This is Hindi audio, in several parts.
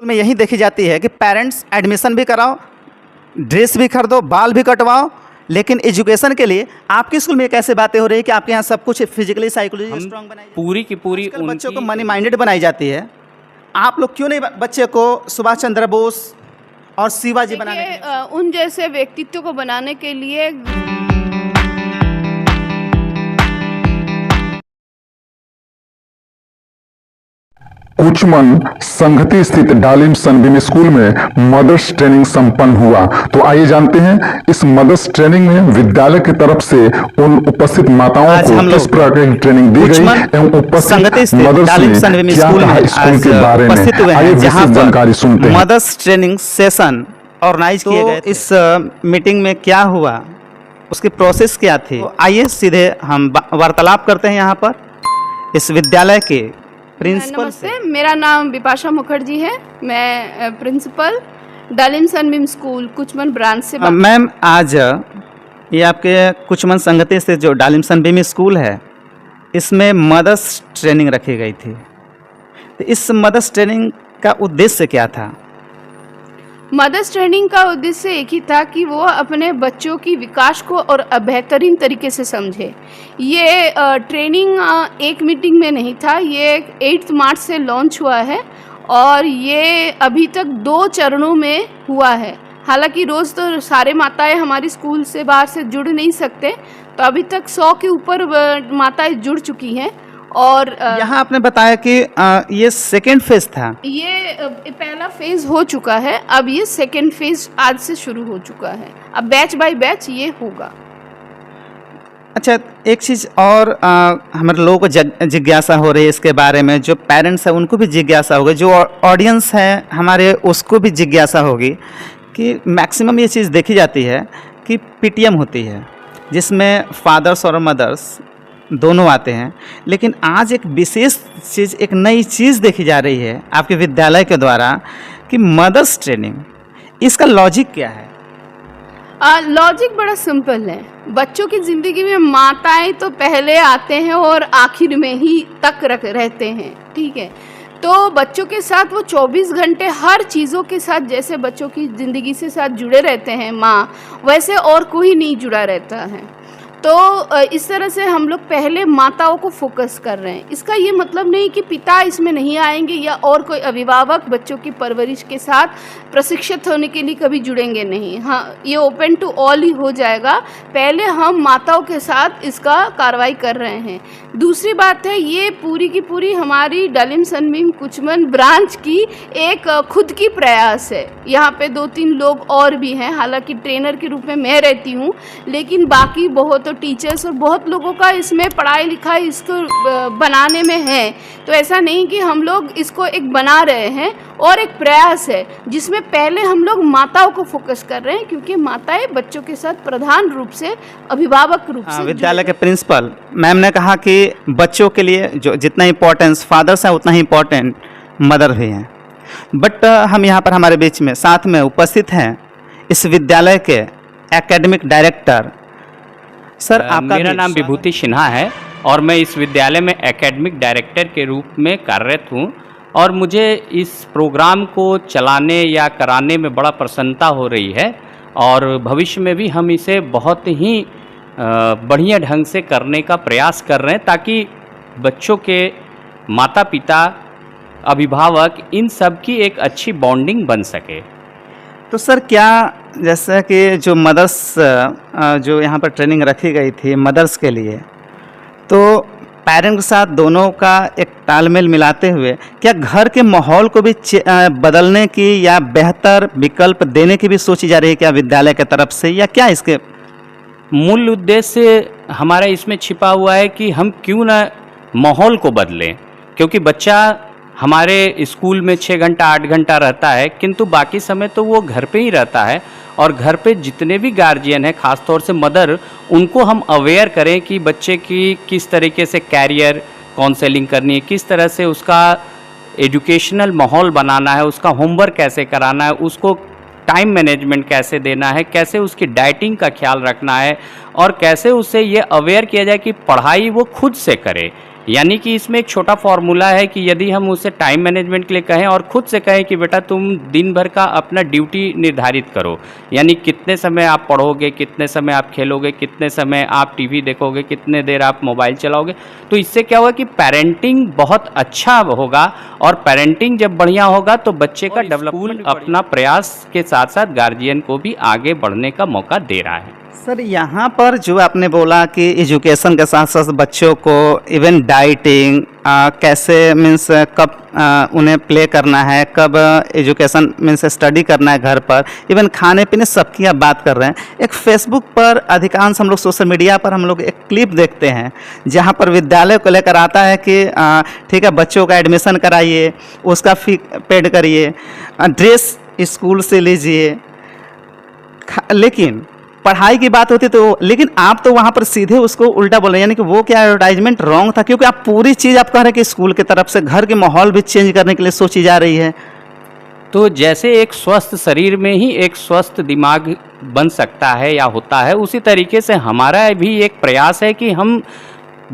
में यही देखी जाती है कि पेरेंट्स एडमिशन भी कराओ, ड्रेस भी खरीदो, बाल भी कटवाओ, लेकिन एजुकेशन के लिए आपके स्कूल में कैसे बातें हो रही है कि आपके यहाँ सब कुछ फिजिकली साइकोलॉजी स्ट्रांग बनाई पूरी की पूरी बच्चों को मनी माइंडेड बनाई जाती है। आप लोग क्यों नहीं बच्चे को सुभाष चंद्र बोस और शिवाजी बनाने के लिए? उन जैसे व्यक्तित्व को बनाने के लिए कुचमन संगति स्थित डालिम सनबीम स्कूल में मदर्स ट्रेनिंग संपन्न हुआ। तो आइए जानते हैं इस मदर्स ट्रेनिंग में विद्यालय की तरफ से उन उपस्थित माताओं को किस प्रकार की ट्रेनिंग दी गई एवं उपस्थित मदर्स ने क्या कहा स्कूल के बारे में। आइए विशेष जानकारी सुनते हैं। मदर्स ट्रेनिंग सेशन ऑर्गेनाइज किए गए। इस मीटिंग में क्या हुआ, उसकी प्रोसेस क्या थी, आइए सीधे हम वार्तालाप करते हैं यहाँ पर इस विद्यालय के प्रिंसिपल। नमस्ते, मेरा नाम विपाशा मुखर्जी है। मैं principal Dalim Sunbeam school Kuchaman branch से। मैम, आज ये आपके कुचमन संगति से जो डालिम सनबीम स्कूल है, इसमें मदर्स ट्रेनिंग रखी गई थी। तो इस मदर्स ट्रेनिंग का उद्देश्य क्या था? मदर्स ट्रेनिंग का उद्देश्य एक ही था कि वो अपने बच्चों की विकास को और बेहतरीन तरीके से समझे। ये ट्रेनिंग एक मीटिंग में नहीं था, ये 8 मार्च से लॉन्च हुआ है और ये अभी तक 2 चरणों में हुआ है। हालांकि रोज़ तो सारे माताएं हमारी स्कूल से बाहर से जुड़ नहीं सकते, तो अभी तक 100 के ऊपर माताएं जुड़ चुकी हैं। और यहाँ आपने बताया कि ये सेकेंड फेज था। ये पहला फेज हो चुका है, अब ये सेकेंड फेज आज से शुरू हो चुका है। अब बैच बाय बैच ये होगा। अच्छा, एक चीज़ और हमारे लोगों को जिज्ञासा हो रही है इसके बारे में। जो पेरेंट्स हैं उनको भी जिज्ञासा होगी, जो ऑडियंस है हमारे उसको भी जिज्ञासा होगी कि मैक्सिमम ये चीज़ देखी जाती है कि पीटीएम होती है जिसमें फादर्स और मदर्स दोनों आते हैं, लेकिन आज एक विशेष चीज़, एक नई चीज़ देखी जा रही है आपके विद्यालय के द्वारा कि मदर्स ट्रेनिंग। इसका लॉजिक क्या है? लॉजिक बड़ा सिंपल है। बच्चों की ज़िंदगी में माताएं तो पहले आते हैं और आखिर में ही तक रहते हैं, ठीक है। तो बच्चों के साथ वो 24 घंटे हर चीज़ों के साथ, जैसे बच्चों की ज़िंदगी से साथ जुड़े रहते हैं माँ, वैसे और कोई नहीं जुड़ा रहता है। तो इस तरह से हम लोग पहले माताओं को फोकस कर रहे हैं। इसका ये मतलब नहीं कि पिता इसमें नहीं आएंगे या और कोई अभिभावक बच्चों की परवरिश के साथ प्रशिक्षित होने के लिए कभी जुड़ेंगे नहीं। हाँ, ये ओपन टू ऑल ही हो जाएगा। पहले हम माताओं के साथ इसका कार्रवाई कर रहे हैं। दूसरी बात है, ये पूरी की पूरी हमारी डालिम सनबीम कुचमन ब्रांच की एक खुद की प्रयास है। यहाँ पे 2-3 लोग और भी हैं, हालांकि ट्रेनर के रूप में मैं रहती हूँ, लेकिन बाकी बहुत टीचर्स और बहुत लोगों का इसमें पढ़ाई लिखाई इसको बनाने में है। तो ऐसा नहीं कि हम लोग इसको एक बना रहे हैं, और एक प्रयास है जिसमें पहले हम लोग माताओं को फोकस कर रहे हैं, क्योंकि माताएं बच्चों के साथ प्रधान रूप से, अभिभावक रूप से। विद्यालय के प्रिंसिपल मैम ने कहा कि बच्चों के लिए जो जितना इम्पोर्टेंस फादर्स है उतना ही इम्पोर्टेंट मदर भी हैं। बट हम यहाँ पर हमारे बीच में साथ में उपस्थित हैं इस विद्यालय के एकेडमिक डायरेक्टर। सर, आपका मेरा नाम विभूति सिन्हा है और मैं इस विद्यालय में एकेडमिक डायरेक्टर के रूप में कार्यरत हूँ। और मुझे इस प्रोग्राम को चलाने या कराने में बड़ा प्रसन्नता हो रही है, और भविष्य में भी हम इसे बहुत ही बढ़िया ढंग से करने का प्रयास कर रहे हैं, ताकि बच्चों के माता पिता, अभिभावक, इन सब की एक अच्छी बॉन्डिंग बन सके। तो सर, क्या जैसा कि जो मदर्स जो यहाँ पर ट्रेनिंग रखी गई थी मदर्स के लिए, तो पेरेंट्स के साथ दोनों का एक तालमेल मिलाते हुए क्या घर के माहौल को भी बदलने की या बेहतर विकल्प देने की भी सोची जा रही है क्या विद्यालय की तरफ से, या क्या इसके मूल उद्देश्य हमारा इसमें छिपा हुआ है कि हम क्यों ना माहौल को बदलें? क्योंकि बच्चा हमारे स्कूल में 6 घंटा 8 घंटा रहता है, किंतु बाकी समय तो वो घर पे ही रहता है। और घर पे जितने भी गार्जियन हैं, ख़ासतौर से मदर, उनको हम अवेयर करें कि बच्चे की किस तरीके से कैरियर काउंसलिंग करनी है, किस तरह से उसका एजुकेशनल माहौल बनाना है, उसका होमवर्क कैसे कराना है, उसको टाइम मैनेजमेंट कैसे देना है, कैसे उसकी डाइटिंग का ख्याल रखना है, और कैसे उसे ये अवेयर किया जाए कि पढ़ाई वो खुद से करे। यानी कि इसमें एक छोटा फॉर्मूला है कि यदि हम उसे टाइम मैनेजमेंट के लिए कहें और खुद से कहें कि बेटा तुम दिन भर का अपना ड्यूटी निर्धारित करो, यानी कितने समय आप पढ़ोगे, कितने समय आप खेलोगे, कितने समय आप टीवी देखोगे, कितने देर आप मोबाइल चलाओगे, तो इससे क्या होगा कि पेरेंटिंग बहुत अच्छा होगा। और पेरेंटिंग जब बढ़िया होगा तो बच्चे का डेवलपमेंट अपना प्रयास के साथ साथ गार्जियन को भी आगे बढ़ने का मौका दे रहा है। सर यहाँ पर जो आपने बोला कि एजुकेशन के साथ साथ बच्चों को इवन डाइटिंग कैसे मीन्स कब उन्हें प्ले करना है, कब एजुकेशन मीन्स स्टडी करना है घर पर, इवन खाने पीने सबकी आप बात कर रहे हैं। एक फेसबुक पर अधिकांश हम लोग सोशल मीडिया पर हम लोग एक क्लिप देखते हैं जहाँ पर विद्यालय को लेकर आता है कि ठीक है बच्चों का एडमिशन कराइए, उसका फी पेड करिए, ड्रेस स्कूल से लीजिए, लेकिन पढ़ाई की बात होती तो लेकिन आप तो वहाँ पर सीधे उसको उल्टा बोल रहे हैं, यानी कि वो क्या एडवर्टाइजमेंट रॉन्ग था, क्योंकि आप पूरी चीज़ आप कह रहे हैं कि स्कूल की तरफ से घर के माहौल भी चेंज करने के लिए सोची जा रही है। तो जैसे एक स्वस्थ शरीर में ही एक स्वस्थ दिमाग बन सकता है या होता है, उसी तरीके से हमारा भी एक प्रयास है कि हम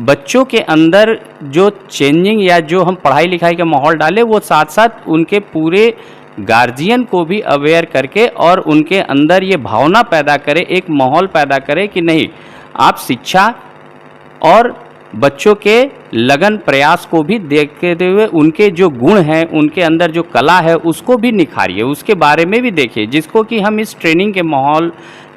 बच्चों के अंदर जो चेंजिंग या जो हम पढ़ाई लिखाई का माहौल डालें, वो साथ साथ उनके पूरे गार्जियन को भी अवेयर करके और उनके अंदर ये भावना पैदा करे, एक माहौल पैदा करे कि नहीं, आप शिक्षा और बच्चों के लगन प्रयास को भी देखते हुए उनके जो गुण हैं, उनके अंदर जो कला है उसको भी निखारिए, उसके बारे में भी देखिए, जिसको कि हम इस ट्रेनिंग के माहौल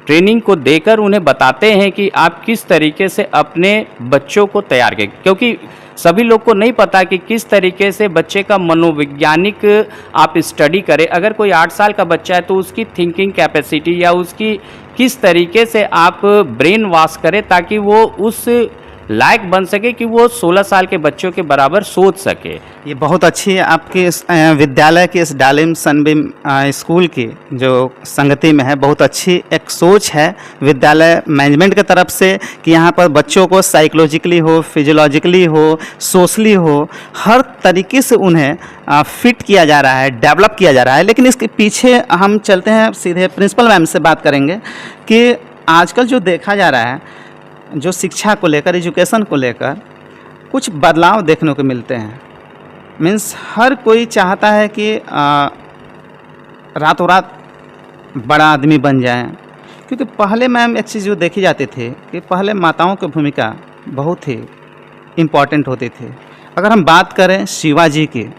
ट्रेनिंग को देकर उन्हें बताते हैं कि आप किस तरीके से अपने बच्चों को तैयार करें। क्योंकि सभी लोग को नहीं पता कि किस तरीके से बच्चे का मनोवैज्ञानिक आप स्टडी करें। अगर कोई 8 साल का बच्चा है तो उसकी थिंकिंग कैपेसिटी या उसकी किस तरीके से आप ब्रेन वॉश करें ताकि वो उस लायक बन सके कि वो 16 साल के बच्चों के बराबर सोच सके। ये बहुत अच्छी है आपके विद्यालय की इस डालिम सनबीम स्कूल की जो संगति में है, बहुत अच्छी एक सोच है विद्यालय मैनेजमेंट की तरफ से कि यहाँ पर बच्चों को साइकोलॉजिकली हो, फिजियोलॉजिकली हो, सोशली हो, हर तरीके से उन्हें फिट किया जा रहा है, डेवलप किया जा रहा है। लेकिन इसके पीछे हम चलते हैं, सीधे प्रिंसिपल मैम से बात करेंगे कि आजकल जो देखा जा रहा है, जो शिक्षा को लेकर, एजुकेशन को लेकर कुछ बदलाव देखने को मिलते हैं। मीन्स हर कोई चाहता है कि रातों रात बड़ा आदमी बन जाए, क्योंकि पहले मैम एक चीज़ जो देखी जाती थी कि पहले माताओं की भूमिका बहुत ही इम्पॉर्टेंट होती थी। अगर हम बात करें शिवाजी की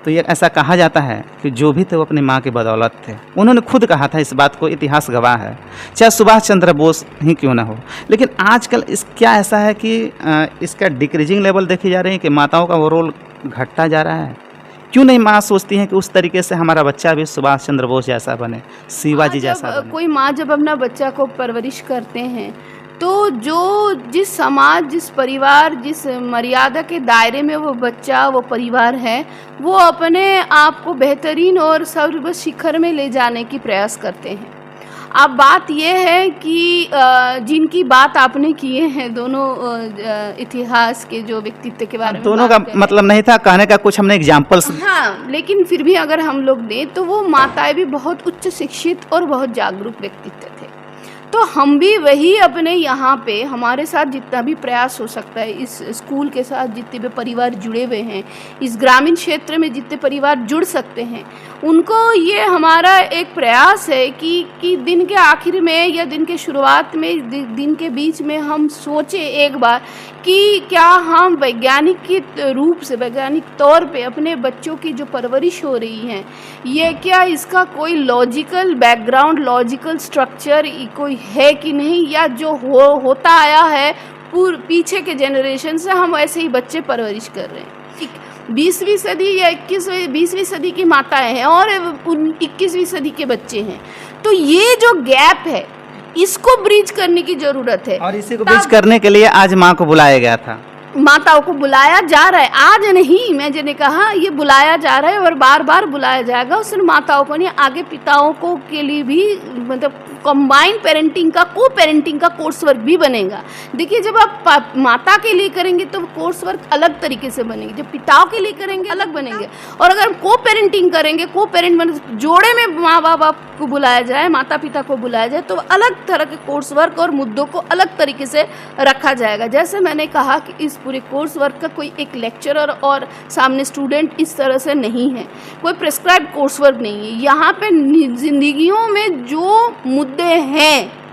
तो ये ऐसा कहा जाता है कि जो भी थे वो अपनी माँ की बदौलत थे। उन्होंने खुद कहा था, इस बात को इतिहास गवाह है, चाहे सुभाष चंद्र बोस ही क्यों ना हो। लेकिन आजकल क्या ऐसा है कि इसका डिक्रीजिंग लेवल देखी जा रही है कि माताओं का वो रोल घटता जा रहा है। क्यों नहीं माँ सोचती हैं कि उस तरीके से हमारा बच्चा भी सुभाष चंद्र बोस जैसा बने, शिवाजी जैसा बने। कोई माँ जब अपना बच्चा को परवरिश करते हैं तो जो जिस समाज, जिस परिवार, जिस मर्यादा के दायरे में वो बच्चा, वो परिवार है, वो अपने आप को बेहतरीन और सर्व शिखर में ले जाने की प्रयास करते हैं। अब बात ये है कि जिनकी बात आपने किए हैं, दोनों इतिहास के जो व्यक्तित्व के बारे में, दोनों का मतलब नहीं था कहने का, कुछ हमने एग्जाम्पल्स। हाँ, लेकिन फिर भी अगर हम लोग दें तो वो माताएं भी बहुत उच्च शिक्षित और बहुत जागरूक व्यक्तित्व थे। तो हम भी वही अपने यहाँ पे हमारे साथ जितना भी प्रयास हो सकता है, इस स्कूल के साथ जितने भी परिवार जुड़े हुए हैं, इस ग्रामीण क्षेत्र में जितने परिवार जुड़ सकते हैं, उनको ये हमारा एक प्रयास है कि दिन के आखिर में या दिन के शुरुआत में, दिन के बीच में हम सोचें एक बार कि क्या हम वैज्ञानिक के रूप से, वैज्ञानिक तौर पे अपने बच्चों की जो परवरिश हो रही है, ये क्या इसका कोई लॉजिकल बैकग्राउंड, लॉजिकल स्ट्रक्चर कोई है कि नहीं, या जो होता आया है पीछे के जनरेशन से हम ऐसे ही बच्चे परवरिश कर रहे हैं। 20वीं सदी या 20वीं सदी की माताएं हैं और 21वीं सदी के बच्चे हैं, तो ये जो गैप है इसको ब्रिज करने की जरूरत है। और इसी को ब्रिज करने के लिए आज माँ को बुलाया गया था, माताओं को बुलाया जा रहा है। आज नहीं, मैं जिन्हें कहा ये बुलाया जा रहा है और बार बार बुलाया जाएगा। और सिर्फ माताओं को नहीं, आगे पिताओं को के लिए भी मतलब कंबाइंड पेरेंटिंग का, को पेरेंटिंग का कोर्स वर्क भी बनेगा। देखिए, जब आप माता के लिए करेंगे तो कोर्स वर्क अलग तरीके से बनेगी, जब पिताओं के लिए करेंगे अलग बनेंगे। और अगर को पेरेंटिंग करेंगे, को पेरेंट मतलब जोड़े में माँ बाप को बुलाया जाए, माता पिता को बुलाया जाए, तो अलग तरह के कोर्स वर्क और मुद्दों को अलग तरीके से रखा जाएगा। जैसे मैंने कहा कि इस पूरे कोर्स वर्क का कोई एक लेक्चरर और सामने स्टूडेंट इस तरह से नहीं है, कोई प्रिस्क्राइब कोर्स वर्क नहीं है। यहाँ पे जिंदगियों में जो मुद्दे हैं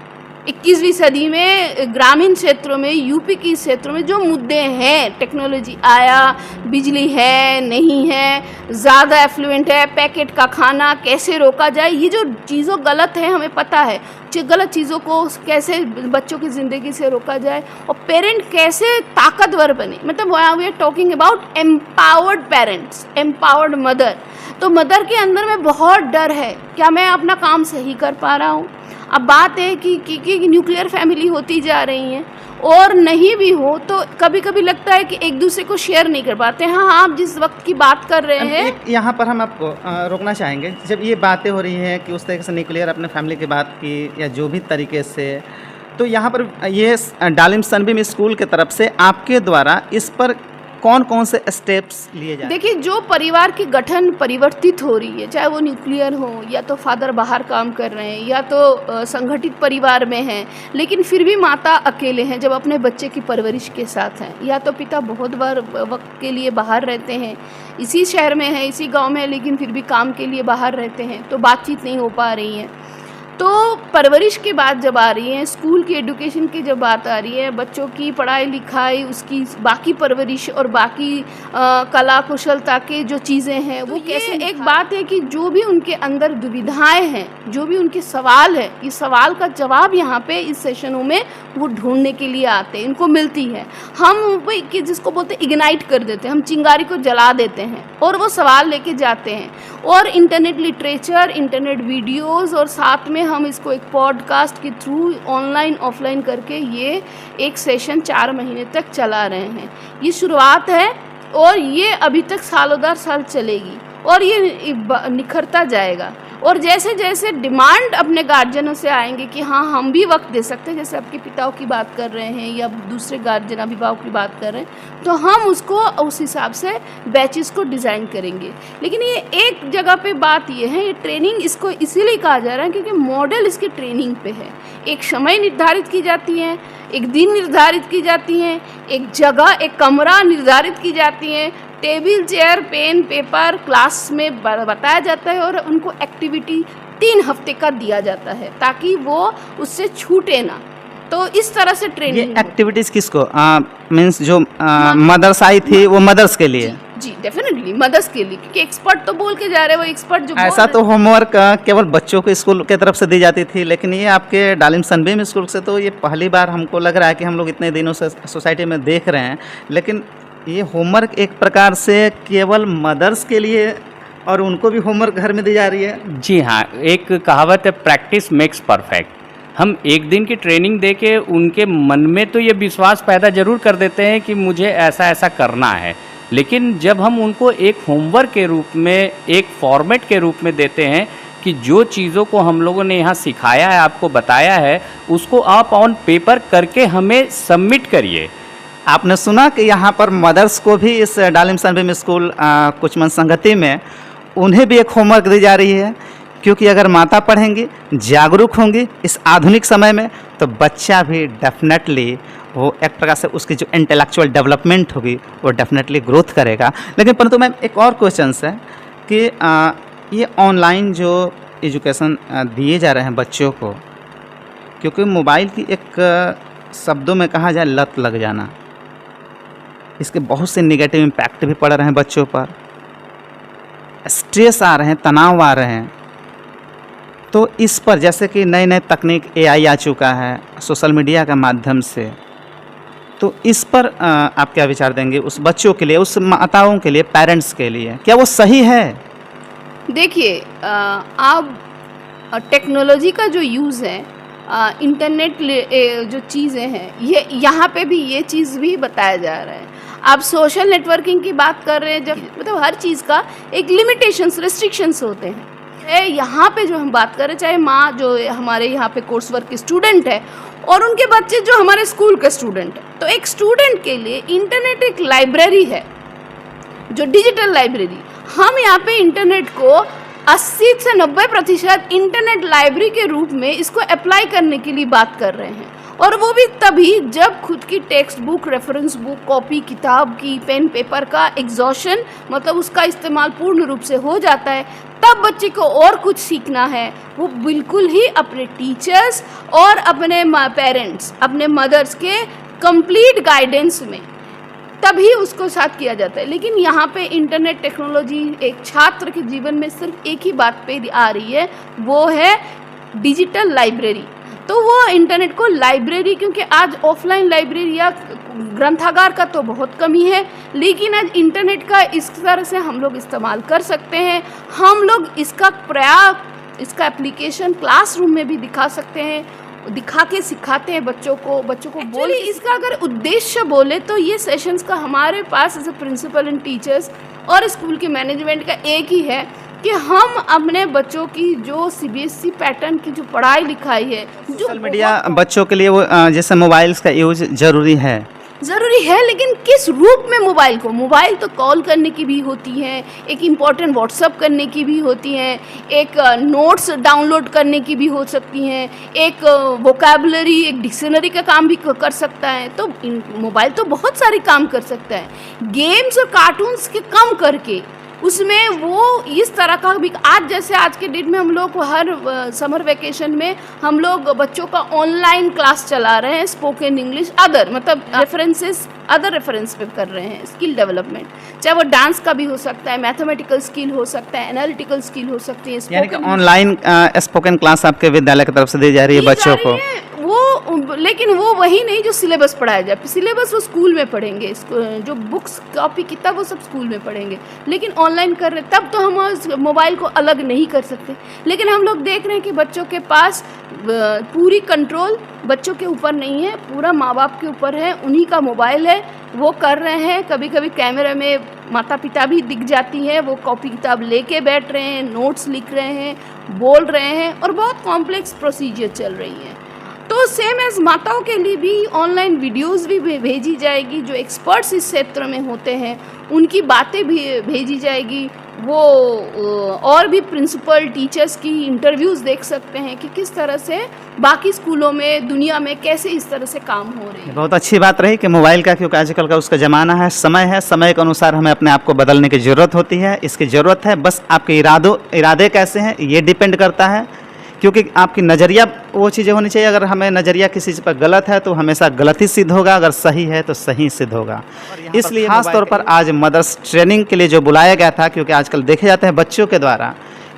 21वीं सदी में ग्रामीण क्षेत्रों में, यूपी के क्षेत्रों में जो मुद्दे हैं, टेक्नोलॉजी आया, बिजली है नहीं है, ज़्यादा एफ्लुएंट है, पैकेट का खाना कैसे रोका जाए, ये जो चीज़ों गलत है हमें पता है, गलत चीज़ों को कैसे बच्चों की ज़िंदगी से रोका जाए और पेरेंट कैसे ताकतवर बने। मतलब we are talking about empowered parents, empowered mother. तो मदर के अंदर में बहुत डर है, क्या मैं अपना काम सही कर पा रहा हूँ। अब बात है कि न्यूक्लियर फैमिली होती जा रही हैं और नहीं भी हो तो कभी कभी लगता है कि एक दूसरे को शेयर नहीं कर पाते। हाँ, आप जिस वक्त की बात कर रहे हैं, यहाँ पर हम आपको रोकना चाहेंगे। जब ये बातें हो रही हैं कि उस तरीके से न्यूक्लियर अपने फैमिली की बात की या जो भी तरीके से, तो यहाँ पर ये डालिम सनबीम स्कूल की तरफ से आपके द्वारा इस पर कौन कौन से स्टेप्स लिए जाए? देखिए, जो परिवार की गठन परिवर्तित हो रही है, चाहे वो न्यूक्लियर हो या तो फादर बाहर काम कर रहे हैं या तो संगठित परिवार में हैं, लेकिन फिर भी माता अकेले हैं जब अपने बच्चे की परवरिश के साथ हैं, या तो पिता बहुत बार वक्त के लिए बाहर रहते हैं, इसी शहर में है, इसी गांव में है, लेकिन फिर भी काम के लिए बाहर रहते हैं, तो बातचीत नहीं हो पा रही है। तो परवरिश की बात जब आ रही है, स्कूल की एजुकेशन की जब बात आ रही है, बच्चों की पढ़ाई लिखाई, उसकी बाकी परवरिश और बाकी कला कुशलता के जो चीज़ें हैं वो कैसे, एक बात है कि जो भी उनके अंदर दुविधाएं हैं, जो भी उनके सवाल है, इस सवाल का जवाब यहाँ पे इस सेशनों में वो ढूंढने के लिए आते हैं, इनको मिलती है। हम कि जिसको बोलते हैं इग्नाइट कर देते हैं, हम चिंगारी को जला देते हैं और वो सवाल लेके जाते हैं। और इंटरनेट लिटरेचर, इंटरनेट वीडियोज़ और साथ में हम इसको एक पॉडकास्ट के थ्रू ऑनलाइन ऑफलाइन करके ये एक सेशन 4 महीने तक चला रहे हैं। ये शुरुआत है और ये अभी तक सालों दर साल चलेगी और ये निखरता जाएगा। और जैसे जैसे डिमांड अपने गार्जियनों से आएंगे कि हाँ हम भी वक्त दे सकते हैं, जैसे आपके पिताओं की बात कर रहे हैं या दूसरे गार्जियन अभिभावक की बात कर रहे हैं, तो हम उसको उस हिसाब से बैचेस को डिज़ाइन करेंगे। लेकिन ये एक जगह पे बात ये है, ये ट्रेनिंग इसको इसीलिए कहा जा रहा है क्योंकि मॉडल इसकी ट्रेनिंग पे है। एक समय निर्धारित की जाती है, एक दिन निर्धारित की जाती हैं, एक जगह, एक कमरा निर्धारित की जाती हैं, table chair pen paper class में बताया जाता है और उनको एक्टिविटी 3 हफ्ते का दिया जाता है ताकि वो उससे छूटे ना। तो इस तरह से ट्रेनिंग। ये एक्टिविटीज़ किसको मीन्स जो मदर्स आई थी वो मदर्स के लिए? जी डेफिनेटली मदर्स के लिए, क्योंकि एक्सपर्ट तो बोल के जा रहे हैं, वो एक्सपर्ट जो ऐसा तो होमवर्क केवल बच्चों को स्कूल की तरफ से दी जाती थी, लेकिन ये आपके डालिम सनबीम स्कूल से तो ये पहली बार हमको लग रहा है कि हम लोग इतने दिनों से सोसाइटी में देख रहे हैं, लेकिन ये होमवर्क एक प्रकार से केवल मदर्स के लिए और उनको भी होमवर्क घर में दी जा रही है। जी हाँ, एक कहावत है, प्रैक्टिस मेक्स परफेक्ट। हम एक दिन की ट्रेनिंग दे के उनके मन में तो ये विश्वास पैदा जरूर कर देते हैं कि मुझे ऐसा ऐसा करना है, लेकिन जब हम उनको एक होमवर्क के रूप में, एक फॉर्मेट के रूप में देते हैं कि जो चीज़ों को हम लोगों ने यहाँ सिखाया है, आपको बताया है, उसको आप ऑन पेपर करके हमें सबमिट करिए। आपने सुना कि यहाँ पर मदर्स को भी इस डालिम सनबीम स्कूल कुचमन संगति में उन्हें भी एक होमवर्क दी जा रही है, क्योंकि अगर माता पढ़ेंगी, जागरूक होंगी इस आधुनिक समय में, तो बच्चा भी डेफिनेटली वो एक प्रकार से उसकी जो इंटेलेक्चुअल डेवलपमेंट होगी वो डेफिनेटली ग्रोथ करेगा। लेकिन परंतु मैम एक और क्वेश्चन है कि ये ऑनलाइन जो एजुकेशन दिए जा रहे हैं बच्चों को, क्योंकि मोबाइल की एक शब्दों में कहा जाए लत लग जाना, इसके बहुत से नेगेटिव इम्पैक्ट भी पड़ रहे हैं बच्चों पर, स्ट्रेस आ रहे हैं, तनाव आ रहे हैं। तो इस पर जैसे कि नए नए तकनीक AI आ चुका है सोशल मीडिया के माध्यम से, तो इस पर आप क्या विचार देंगे उस बच्चों के लिए, उस माताओं के लिए, पेरेंट्स के लिए, क्या वो सही है? देखिए, अब टेक्नोलॉजी का जो यूज़ है, इंटरनेट जो चीज़ें हैं, ये यहाँ पे भी ये चीज़ भी बताया जा रहा है। आप सोशल नेटवर्किंग की बात कर रहे हैं, जब मतलब हर चीज़ का एक लिमिटेशंस, रेस्ट्रिक्शंस होते हैं। यहाँ पे जो हम बात कर रहे हैं, चाहे माँ जो हमारे यहाँ पे कोर्स वर्क के स्टूडेंट है और उनके बच्चे जो हमारे स्कूल के स्टूडेंट है, तो एक स्टूडेंट के लिए इंटरनेट एक लाइब्रेरी है, जो डिजिटल लाइब्रेरी। हम यहाँ पे इंटरनेट को 80 से 90% इंटरनेट लाइब्रेरी के रूप में इसको अप्लाई करने के लिए बात कर रहे हैं। और वो भी तभी जब खुद की text book, reference book, copy किताब की, पेन पेपर का एग्जॉशन मतलब उसका इस्तेमाल पूर्ण रूप से हो जाता है, तब बच्चे को और कुछ सीखना है वो बिल्कुल ही अपने टीचर्स और अपने पेरेंट्स, अपने मदर्स के कंप्लीट गाइडेंस में तभी उसको साथ किया जाता है। लेकिन यहाँ पे इंटरनेट टेक्नोलॉजी एक छात्र के जीवन में सिर्फ एक ही बात पे आ रही है, वो है डिजिटल लाइब्रेरी। तो वो इंटरनेट को लाइब्रेरी, क्योंकि आज ऑफलाइन लाइब्रेरी या ग्रंथागार का तो बहुत कमी है, लेकिन आज इंटरनेट का इस तरह से हम लोग इस्तेमाल कर सकते हैं। हम लोग इसका प्रयास, इसका एप्लीकेशन क्लासरूम में भी दिखा सकते हैं, दिखा के सिखाते हैं बच्चों को बोले। इसका अगर उद्देश्य बोले तो ये सेशंस का हमारे पास as a principal and teachers और स्कूल के मैनेजमेंट का एक ही है कि हम अपने बच्चों की जो सीबीएसई पैटर्न की जो पढ़ाई लिखाई है, जो सोशल मीडिया बच्चों के लिए वो जैसे मोबाइल्स का यूज ज़रूरी है, लेकिन किस रूप में मोबाइल तो कॉल करने की भी होती है, एक इम्पॉर्टेंट व्हाट्सअप करने की भी होती है, एक नोट्स डाउनलोड करने की भी हो सकती हैं, एक वोकैबुलरी, एक डिक्शनरी का काम भी कर सकता है। तो मोबाइल तो बहुत सारे काम कर सकता है। गेम्स और कार्टून्स के कम करके उसमें वो इस तरह का भी, आज के डेट में हम लोग हर समर वेकेशन में हम लोग बच्चों का ऑनलाइन क्लास चला रहे हैं, स्पोकन इंग्लिश मतलब रेफरेंस पे कर रहे हैं, स्किल डेवलपमेंट, चाहे वो डांस का भी हो सकता है, मैथमेटिकल स्किल हो सकता है, एनालिटिकल स्किल हो सकती है। यानी कि ऑनलाइन स्पोकन क्लास आपके विद्यालय की तरफ से दी जा रही है बच्चों को। लेकिन वो वही नहीं जो सिलेबस पढ़ाया जाए, सिलेबस वो स्कूल में पढ़ेंगे, जो बुक्स, कॉपी, किताब वो सब स्कूल में पढ़ेंगे, लेकिन ऑनलाइन कर रहे तब तो हम मोबाइल को अलग नहीं कर सकते। लेकिन हम लोग देख रहे हैं कि बच्चों के पास पूरी कंट्रोल बच्चों के ऊपर नहीं है, पूरा माँ बाप के ऊपर है, उन्हीं का मोबाइल है, वो कर रहे हैं। कभी कभी कैमरे में माता पिता भी दिख जाती है, वो कॉपी किताब लेके बैठ रहे हैं, नोट्स लिख रहे हैं, बोल रहे हैं और बहुत कॉम्प्लेक्स प्रोसीजर चल रही है। तो सेम एज माताओं के लिए भी ऑनलाइन वीडियोस भी भेजी जाएगी, जो एक्सपर्ट्स इस क्षेत्र में होते हैं उनकी बातें भी भेजी जाएगी। वो और भी प्रिंसिपल टीचर्स की इंटरव्यूज़ देख सकते हैं कि किस तरह से बाकी स्कूलों में, दुनिया में कैसे इस तरह से काम हो रही है। बहुत अच्छी बात रही कि मोबाइल का, क्योंकि आजकल का उसका ज़माना है, समय के अनुसार हमें अपने आप को बदलने की ज़रूरत होती है। इसकी ज़रूरत है, बस आपके इरादे कैसे हैं ये डिपेंड करता है, क्योंकि आपकी नज़रिया वो चीज़ें होनी चाहिए। अगर हमें नज़रिया किसी चीज़ पर गलत है तो हमेशा गलत ही सिद्ध होगा, अगर सही है तो सही सिद्ध होगा। इसलिए खास तौर पर आज मदर्स ट्रेनिंग के लिए जो बुलाया गया था, क्योंकि आजकल देखे जाते हैं बच्चों के द्वारा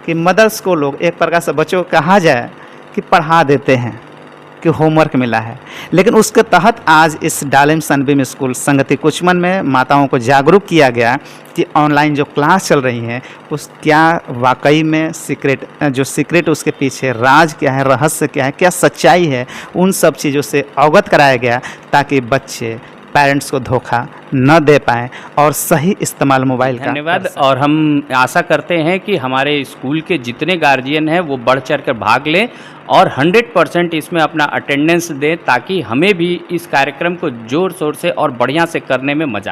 कि मदर्स को लोग एक प्रकार से बच्चों को कहा जाए कि पढ़ा देते हैं कि होमवर्क मिला है, लेकिन उसके तहत आज इस डालिम सनबीम स्कूल संगति कुचमन में माताओं को जागरूक किया गया कि ऑनलाइन जो क्लास चल रही हैं उस क्या वाकई में सीक्रेट उसके पीछे राज क्या है, रहस्य क्या है, क्या सच्चाई है, उन सब चीज़ों से अवगत कराया गया ताकि बच्चे पेरेंट्स को धोखा न दे पाएँ और सही इस्तेमाल मोबाइल का। धन्यवाद। और हम आशा करते हैं कि हमारे स्कूल के जितने गार्जियन हैं वो बढ़ चढ़ कर भाग लें और 100% इसमें अपना अटेंडेंस दें, ताकि हमें भी इस कार्यक्रम को ज़ोर शोर से और बढ़िया से करने में मज़ा